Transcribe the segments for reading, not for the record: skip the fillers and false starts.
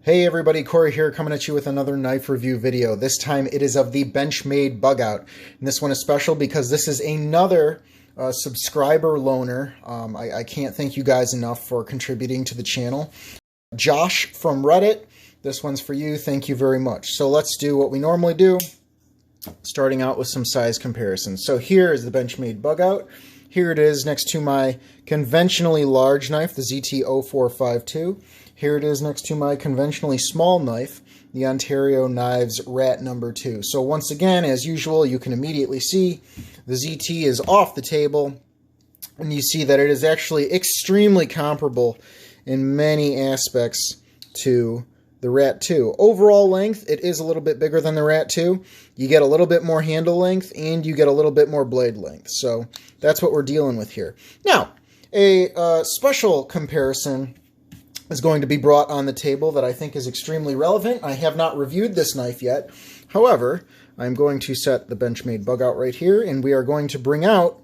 Hey everybody, Corey here coming at you with another knife review video. This time it is of the Benchmade Bugout. And this one is special because this is another subscriber loaner. I can't thank you guys enough for contributing to the channel. Josh from Reddit, this one's for you. Thank you very much. So let's do what we normally do, starting out with some size comparisons. So here is the Benchmade Bugout. Here it is next to my conventionally large knife, the ZT-0452. Here it is next to my conventionally small knife, the Ontario Knives Rat number 2. So once again, as usual, you can immediately see the ZT is off the table, and you see that it is actually extremely comparable in many aspects to the Rat 2. Overall length, it is a little bit bigger than the Rat 2. You get a little bit more handle length, and you get a little bit more blade length. So that's what we're dealing with here. Now, a special comparison is going to be brought on the table that I think is extremely relevant. I have not reviewed this knife yet. However, I'm going to set the Benchmade Bugout right here, and we are going to bring out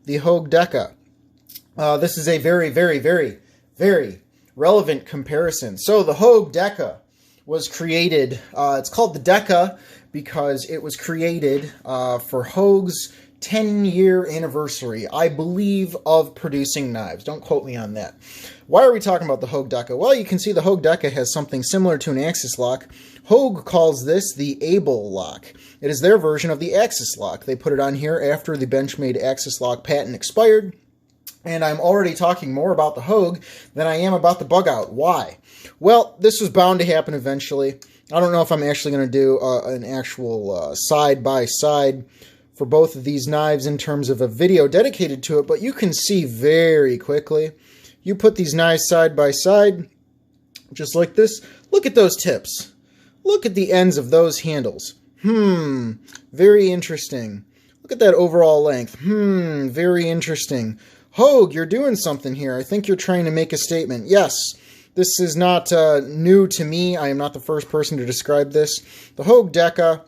the Hogue Deka. This is a very, very, very, very relevant comparison. So the Hogue Deka was created, it's called the Deka because it was created for Hogue's 10-year anniversary, I believe, of producing knives. Don't quote me on that. Why are we talking about the Hogue Deka? Well, you can see the Hogue Deka has something similar to an axis lock. Hogue calls this the Able lock. It is their version of the axis lock. They put it on here after the Benchmade axis lock patent expired. And I'm already talking more about the Hogue than I am about the Bugout. Why? Well, this was bound to happen eventually. I don't know if I'm actually going to do an actual side-by-side for both of these knives in terms of a video dedicated to it, but you can see very quickly. You put these knives side by side, just like this. Look at those tips. Look at the ends of those handles. Very interesting. Look at that overall length. Very interesting. Hogue, you're doing something here. I think you're trying to make a statement. Yes, this is not new to me. I am not the first person to describe this. The Hogue Deka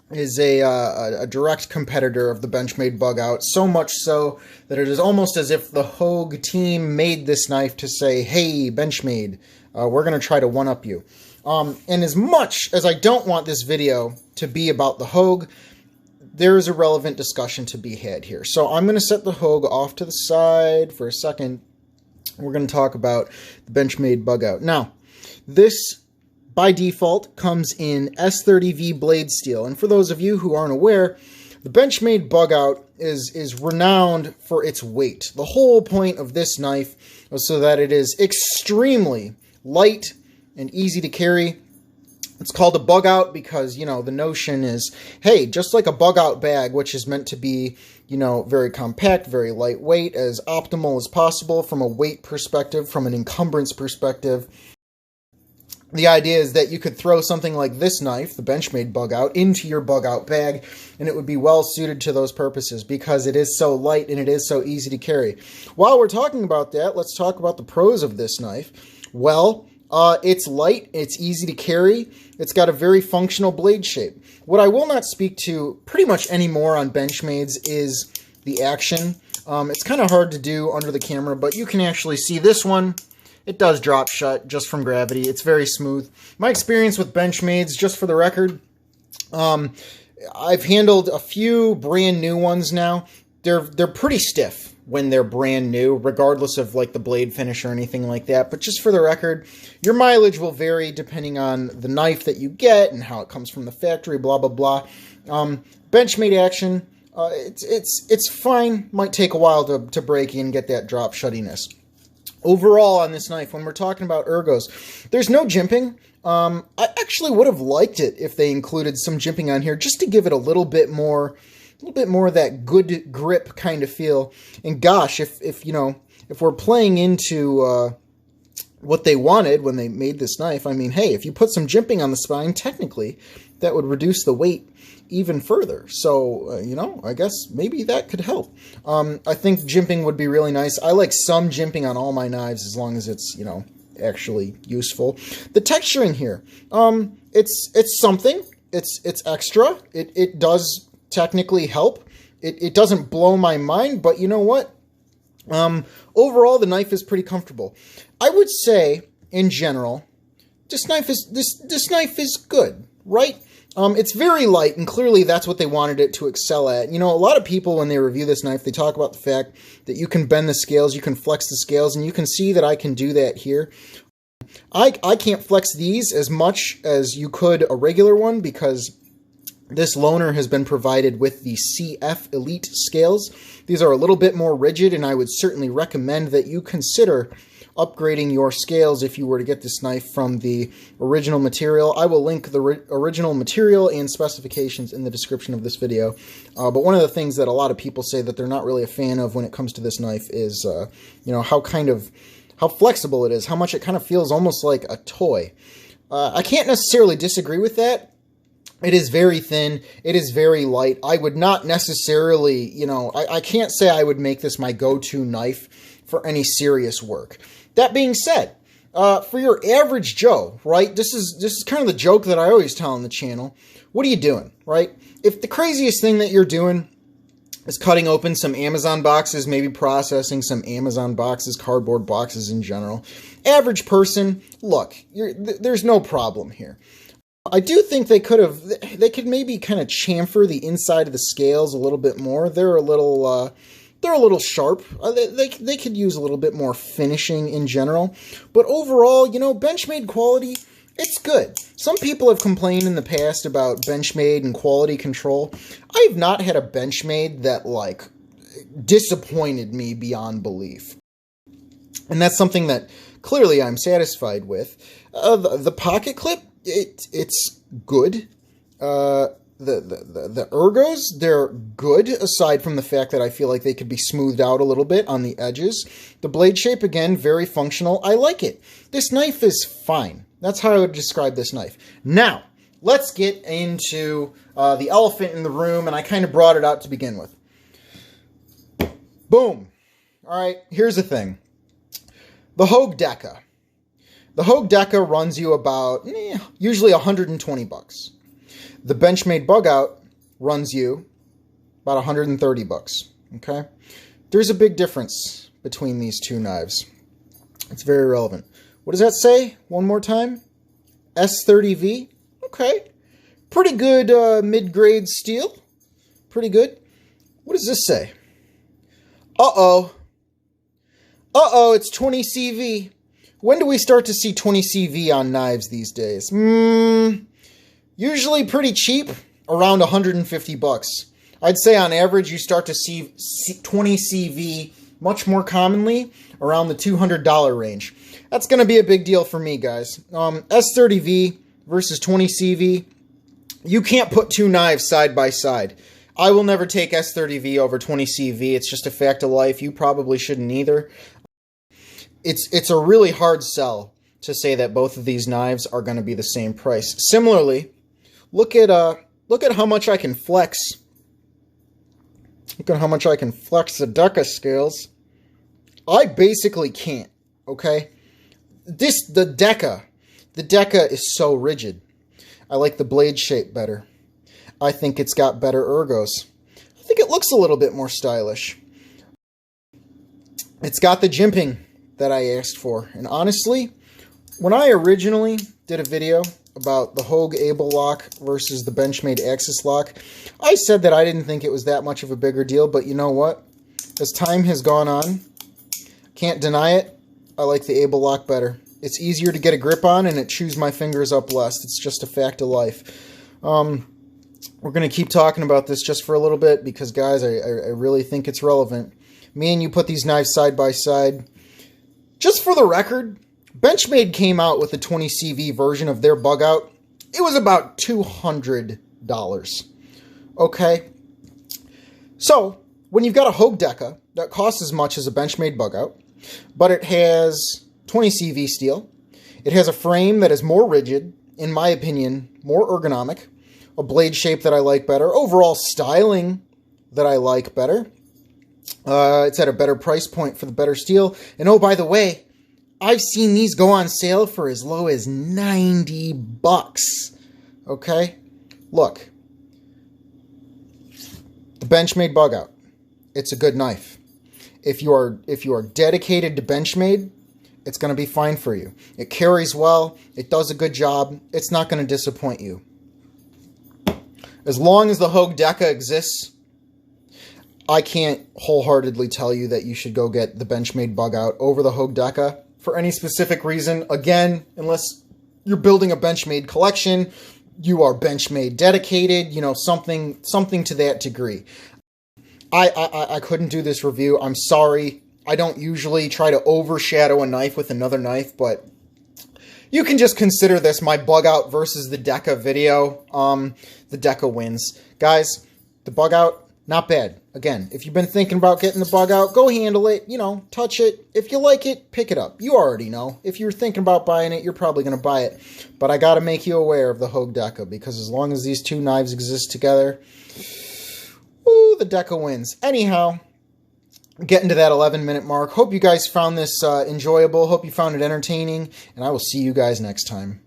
is a direct competitor of the Benchmade Bugout, so much so that it is almost as if the Hogue team made this knife to say, hey, Benchmade, we're going to try to one-up you. And as much as I don't want this video to be about the Hogue, there is a relevant discussion to be had here. So I'm going to set the Hogue off to the side for a second. We're going to talk about the Benchmade Bugout. Now, this by default comes in S30V blade steel, and for those of you who aren't aware, the Benchmade Bugout is renowned for its weight. The whole point of this knife was so that it is extremely light and easy to carry. It's called a Bugout because, you know, the notion is, hey, just like a Bugout bag, which is meant to be, you know, very compact, very lightweight, as optimal as possible from a weight perspective, from an encumbrance perspective. The idea is that you could throw something like this knife, the Benchmade Bugout, into your Bugout bag, and it would be well suited to those purposes because it is so light and it is so easy to carry. While we're talking about that, let's talk about the pros of this knife. Well, it's light, it's easy to carry, it's got a very functional blade shape. What I will not speak to pretty much anymore on Benchmades is the action. It's kind of hard to do under the camera, but you can actually see this one. It does drop shut just from gravity. It's very smooth. My experience with Benchmades, just for the record, I've handled a few brand new ones now. They're pretty stiff when they're brand new, regardless of like the blade finish or anything like that. But just for the record, your mileage will vary depending on the knife that you get and how it comes from the factory, blah, blah, blah. Benchmade action, it's fine. Might take a while to break in and get that drop shuttiness. Overall on this knife, when we're talking about ergos, there's no jimping. I actually would have liked it if they included some jimping on here just to give it a little bit more of that good grip kind of feel. And gosh, if you know, if we're playing into what they wanted when they made this knife, I mean, hey, if you put some jimping on the spine, technically that would reduce the weight even further. So, you know, I guess maybe that could help. I think jimping would be really nice. I like some jimping on all my knives as long as it's, you know, actually useful. The texturing here, it's something. It's extra. It does technically help. It doesn't blow my mind, but you know what? Overall, the knife is pretty comfortable. I would say, in general, this knife is good, right? It's very light, and clearly that's what they wanted it to excel at. You know, a lot of people, when they review this knife, they talk about the fact that you can bend the scales, you can flex the scales, and you can see that I can do that here. I can't flex these as much as you could a regular one because this loaner has been provided with the CF Elite scales. These are a little bit more rigid, and I would certainly recommend that you consider upgrading your scales if you were to get this knife from the original material. I will link the original material and specifications in the description of this video. But one of the things that a lot of people say that they're not really a fan of when it comes to this knife is, you know, how flexible it is, how much it kind of feels almost like a toy. I can't necessarily disagree with that. It is very thin. It is very light. I would not necessarily, you know, I can't say I would make this my go-to knife for any serious work. That being said, for your average Joe, right, this is kind of the joke that I always tell on the channel. What are you doing, right? If the craziest thing that you're doing is cutting open some Amazon boxes, maybe processing some Amazon boxes, cardboard boxes in general, average person, look, there's no problem here. I do think they could maybe kind of chamfer the inside of the scales a little bit more. They're a little sharp. They could use a little bit more finishing in general. But overall, you know, Benchmade quality, it's good. Some people have complained in the past about Benchmade and quality control. I have not had a Benchmade that, like, disappointed me beyond belief. And that's something that clearly I'm satisfied with. The pocket clip, it's good. The ergos, they're good, aside from the fact that I feel like they could be smoothed out a little bit on the edges. The blade shape, again, very functional. I like it. This knife is fine. That's how I would describe this knife. Now, let's get into the elephant in the room, and I kind of brought it out to begin with. Boom. All right, here's the thing. The Hogue Deka. The Hogue Deka runs you about, usually 120 bucks. The Benchmade Bugout runs you about 130 bucks, okay? There's a big difference between these two knives. It's very relevant. What does that say? One more time. S30V. Okay. Pretty good mid-grade steel. Pretty good. What does this say? Uh-oh. Uh-oh, it's 20 CV. When do we start to see 20 CV on knives these days? Usually pretty cheap, around 150 bucks. I'd say on average you start to see 20 CV much more commonly around the $200 range. That's going to be a big deal for me, guys. S30V versus 20 CV. You can't put two knives side by side. I will never take S30V over 20 CV. It's just a fact of life. You probably shouldn't either. It's a really hard sell to say that both of these knives are going to be the same price. Similarly, look at how much I can flex. Look at how much I can flex the Deka scales. I basically can't, okay? The Deka is so rigid. I like the blade shape better. I think it's got better ergos. I think it looks a little bit more stylish. It's got the jimping that I asked for. And honestly, when I originally did a video about the Hogue Able Lock versus the Benchmade Axis Lock, I said that I didn't think it was that much of a bigger deal, but you know what? As time has gone on, can't deny it, I like the Able Lock better. It's easier to get a grip on, and it chews my fingers up less. It's just a fact of life. We're going to keep talking about this just for a little bit because, guys, I really think it's relevant. Me and you put these knives side by side. Just for the record, Benchmade came out with the 20 CV version of their Bugout. It was about $200. Okay? So, when you've got a Hogue Deka that costs as much as a Benchmade Bugout, but it has 20 CV steel, it has a frame that is more rigid, in my opinion, more ergonomic, a blade shape that I like better, overall styling that I like better. It's at a better price point for the better steel. And oh, by the way, I've seen these go on sale for as low as 90 bucks. Okay? Look. The Benchmade Bugout. It's a good knife. If you are dedicated to Benchmade, it's going to be fine for you. It carries well. It does a good job. It's not going to disappoint you. As long as the Hogue Deka exists, I can't wholeheartedly tell you that you should go get the Benchmade Bugout over the Hogue Deka for any specific reason. Again, unless you're building a Benchmade collection, you are Benchmade dedicated, you know, something to that degree. I couldn't do this review. I'm sorry. I don't usually try to overshadow a knife with another knife, but you can just consider this my Bugout versus the Deka video. The Deka wins. Guys, the Bugout, not bad. Again, if you've been thinking about getting the Bugout, go handle it, you know, touch it. If you like it, pick it up. You already know. If you're thinking about buying it, you're probably going to buy it. But I got to make you aware of the Hogue Deka, because as long as these two knives exist together, woo, the Deka wins. Anyhow, getting to that 11-minute mark. Hope you guys found this enjoyable. Hope you found it entertaining. And I will see you guys next time.